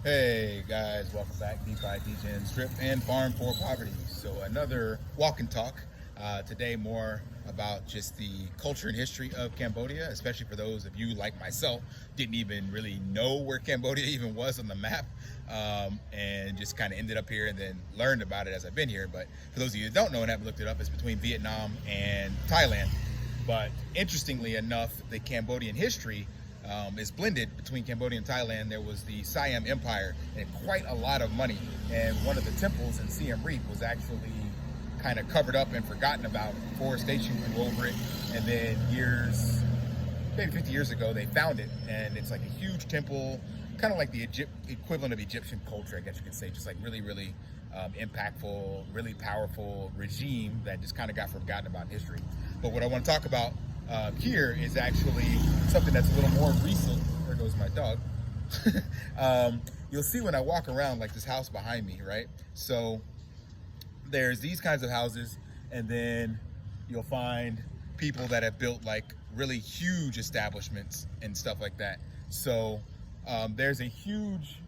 Hey guys, welcome back. DeFi, degens, drip, and farm for poverty. So another walk and talk. Today more about just the culture and history of Cambodia, especially for those of you like myself, didn't even really know where Cambodia even was on the map, and just kind of ended up here and then learned about it as I've been here. But for those of you that don't know and haven't looked it up, it's between Vietnam and Thailand. But interestingly enough, the Cambodian history is blended between Cambodia and Thailand. There was the Siam Empire and quite a lot of money. And one of the temples in Siem Reap was actually kind of covered up and forgotten about. Forestation grew over it. And then maybe 50 years ago, they found it. And it's like a huge temple, kind of like the equivalent of Egyptian culture, I guess you could say. Just like really impactful, really powerful regime that just kind of got forgotten about in history. But what I want to talk about here is actually something that's a little more recent. There goes my dog. You'll see when I walk around, like this house behind me, right? So there's these kinds of houses, and then you'll find people that have built like really huge establishments and stuff like that. So there's a huge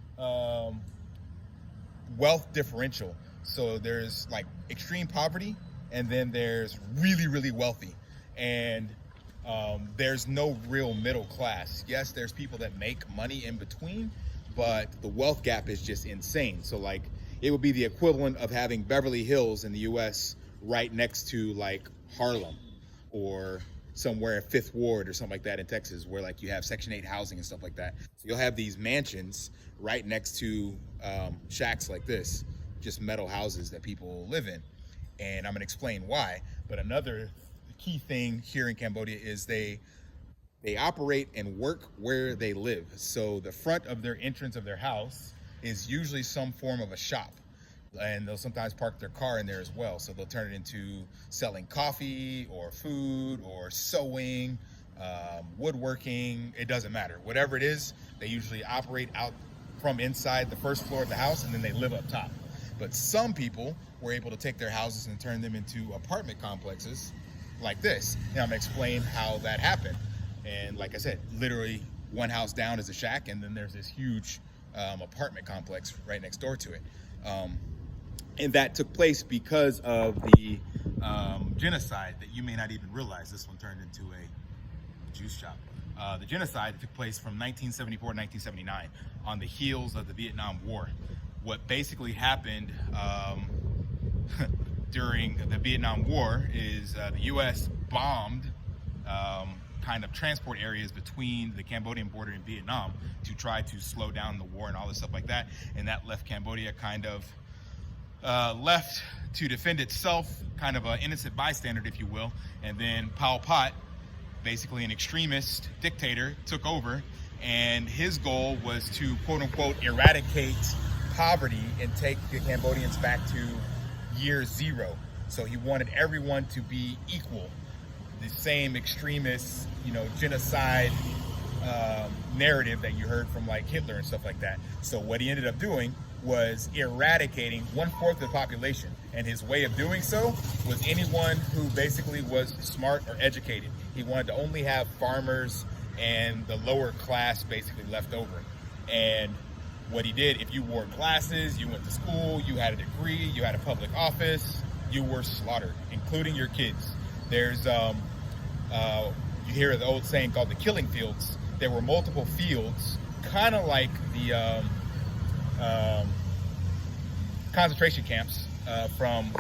wealth differential. So there's like extreme poverty, and then there's really wealthy. And there's no real middle class. Yes, there's people that make money in between, but the wealth gap is just insane. So like it would be the equivalent of having Beverly Hills in the US right next to like Harlem, or somewhere at Fifth Ward or something like that in Texas, where like you have Section 8 housing and stuff like that. So you'll have these mansions right next to shacks like this, just metal houses that people live in. And I'm gonna explain why. But another key thing here in Cambodia is they operate and work where they live. So the front of their entrance of their house is usually some form of a shop, and they'll sometimes park their car in there as well. So they'll turn it into selling coffee or food or sewing, woodworking. It doesn't matter. Whatever it is, they usually operate out from inside the first floor of the house, and then they live up top. But some people were able to take their houses and turn them into apartment complexes like this. And I'm gonna explain how that happened. And like I said, literally one house down is a shack, and then there's this huge apartment complex right next door to it. And that took place because of the genocide that you may not even realize. This one turned into a juice shop. The genocide took place from 1974 to 1979 on the heels of the Vietnam War. What basically happened during the Vietnam War is the U.S. bombed kind of transport areas between the Cambodian border and Vietnam to try to slow down the war and all this stuff like that. And that left Cambodia kind of left to defend itself, kind of an innocent bystander, if you will. And then Pol Pot, basically an extremist dictator, took over, and his goal was to quote unquote eradicate poverty and take the Cambodians back to year zero. So he wanted everyone to be equal. The same extremist, genocide narrative that you heard from like Hitler and stuff like that. So what he ended up doing was eradicating 1/4 of the population. And his way of doing so was anyone who basically was smart or educated. He wanted to only have farmers and the lower class basically left over. And what he did, if you wore glasses, you went to school, you had a degree, you had a public office, you were slaughtered, including your kids. There's, you hear the old saying called the killing fields. There were multiple fields, kind of like the concentration camps from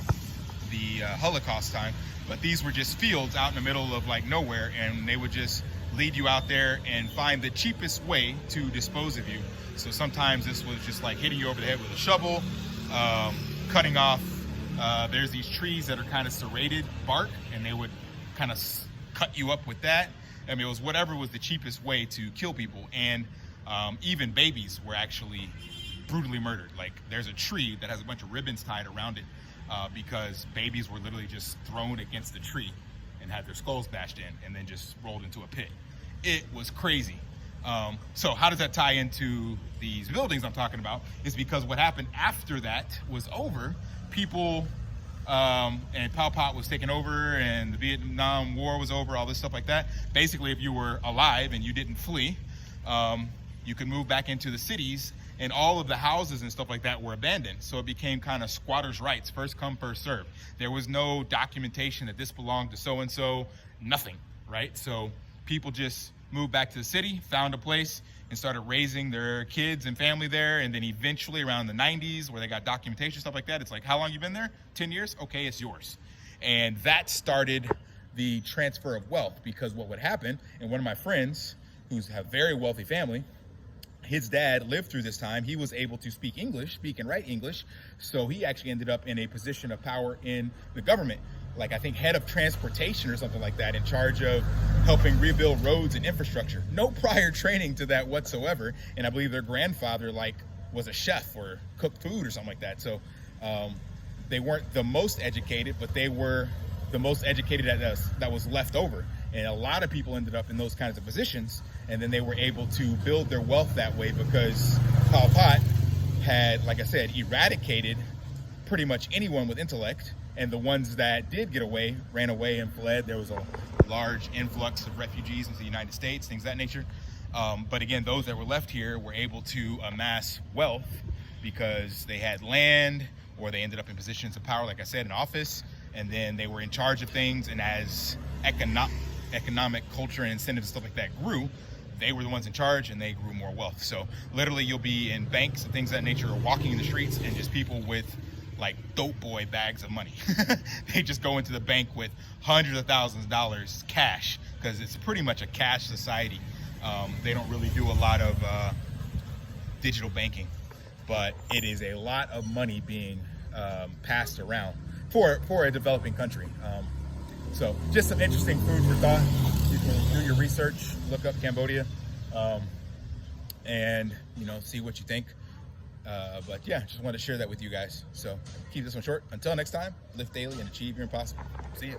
the Holocaust time, but these were just fields out in the middle of like nowhere, and they would just lead you out there and find the cheapest way to dispose of you. So sometimes this was just like hitting you over the head with a shovel, cutting off, there's these trees that are kind of serrated bark, and they would kind of cut you up with that. I mean, it was whatever was the cheapest way to kill people. And even babies were actually brutally murdered. Like there's a tree that has a bunch of ribbons tied around it because babies were literally just thrown against the tree and had their skulls bashed in and then just rolled into a pit. It was crazy. So how does that tie into these buildings I'm talking about? Is because what happened after that was over, people and Pol Pot was taken over and the Vietnam War was over, all this stuff like that. Basically, if you were alive and you didn't flee, you could move back into the cities and all of the houses and stuff like that were abandoned. So it became kind of squatters' rights, first come, first serve. There was no documentation that this belonged to so-and-so, nothing, right? So people just moved back to the city, found a place, and started raising their kids and family there. And then eventually around the 90s, where they got documentation, stuff like that, it's like, how long you been there? 10 years? Okay, it's yours. And that started the transfer of wealth, because what would happen, and one of my friends who's a very wealthy family, his dad lived through this time. He was able to speak English, speak and write English. So he actually ended up in a position of power in the government, like I think head of transportation or something like that, in charge of helping rebuild roads and infrastructure. No prior training to that whatsoever. And I believe their grandfather like was a chef or cooked food or something like that. So they weren't the most educated, but they were the most educated that was left over. And a lot of people ended up in those kinds of positions, and then they were able to build their wealth that way, because Pol Pot had, like I said, eradicated pretty much anyone with intellect, and the ones that did get away ran away and fled. There was a large influx of refugees into the United States, things of that nature. But again, those that were left here were able to amass wealth because they had land, or they ended up in positions of power, like I said, in office, and then they were in charge of things. And as economic culture and incentives and stuff like that grew, they were the ones in charge, and they grew more wealth. So literally you'll be in banks and things of that nature, or walking in the streets, and just people with like dope boy bags of money. They just go into the bank with hundreds of thousands of dollars cash, because it's pretty much a cash society. They don't really do a lot of digital banking, but it is a lot of money being passed around for a developing country. So just some interesting food for thought. You can do your research, look up Cambodia, and see what you think. But yeah, just wanted to share that with you guys. So keep this one short. Until next time, live daily and achieve your impossible. See ya.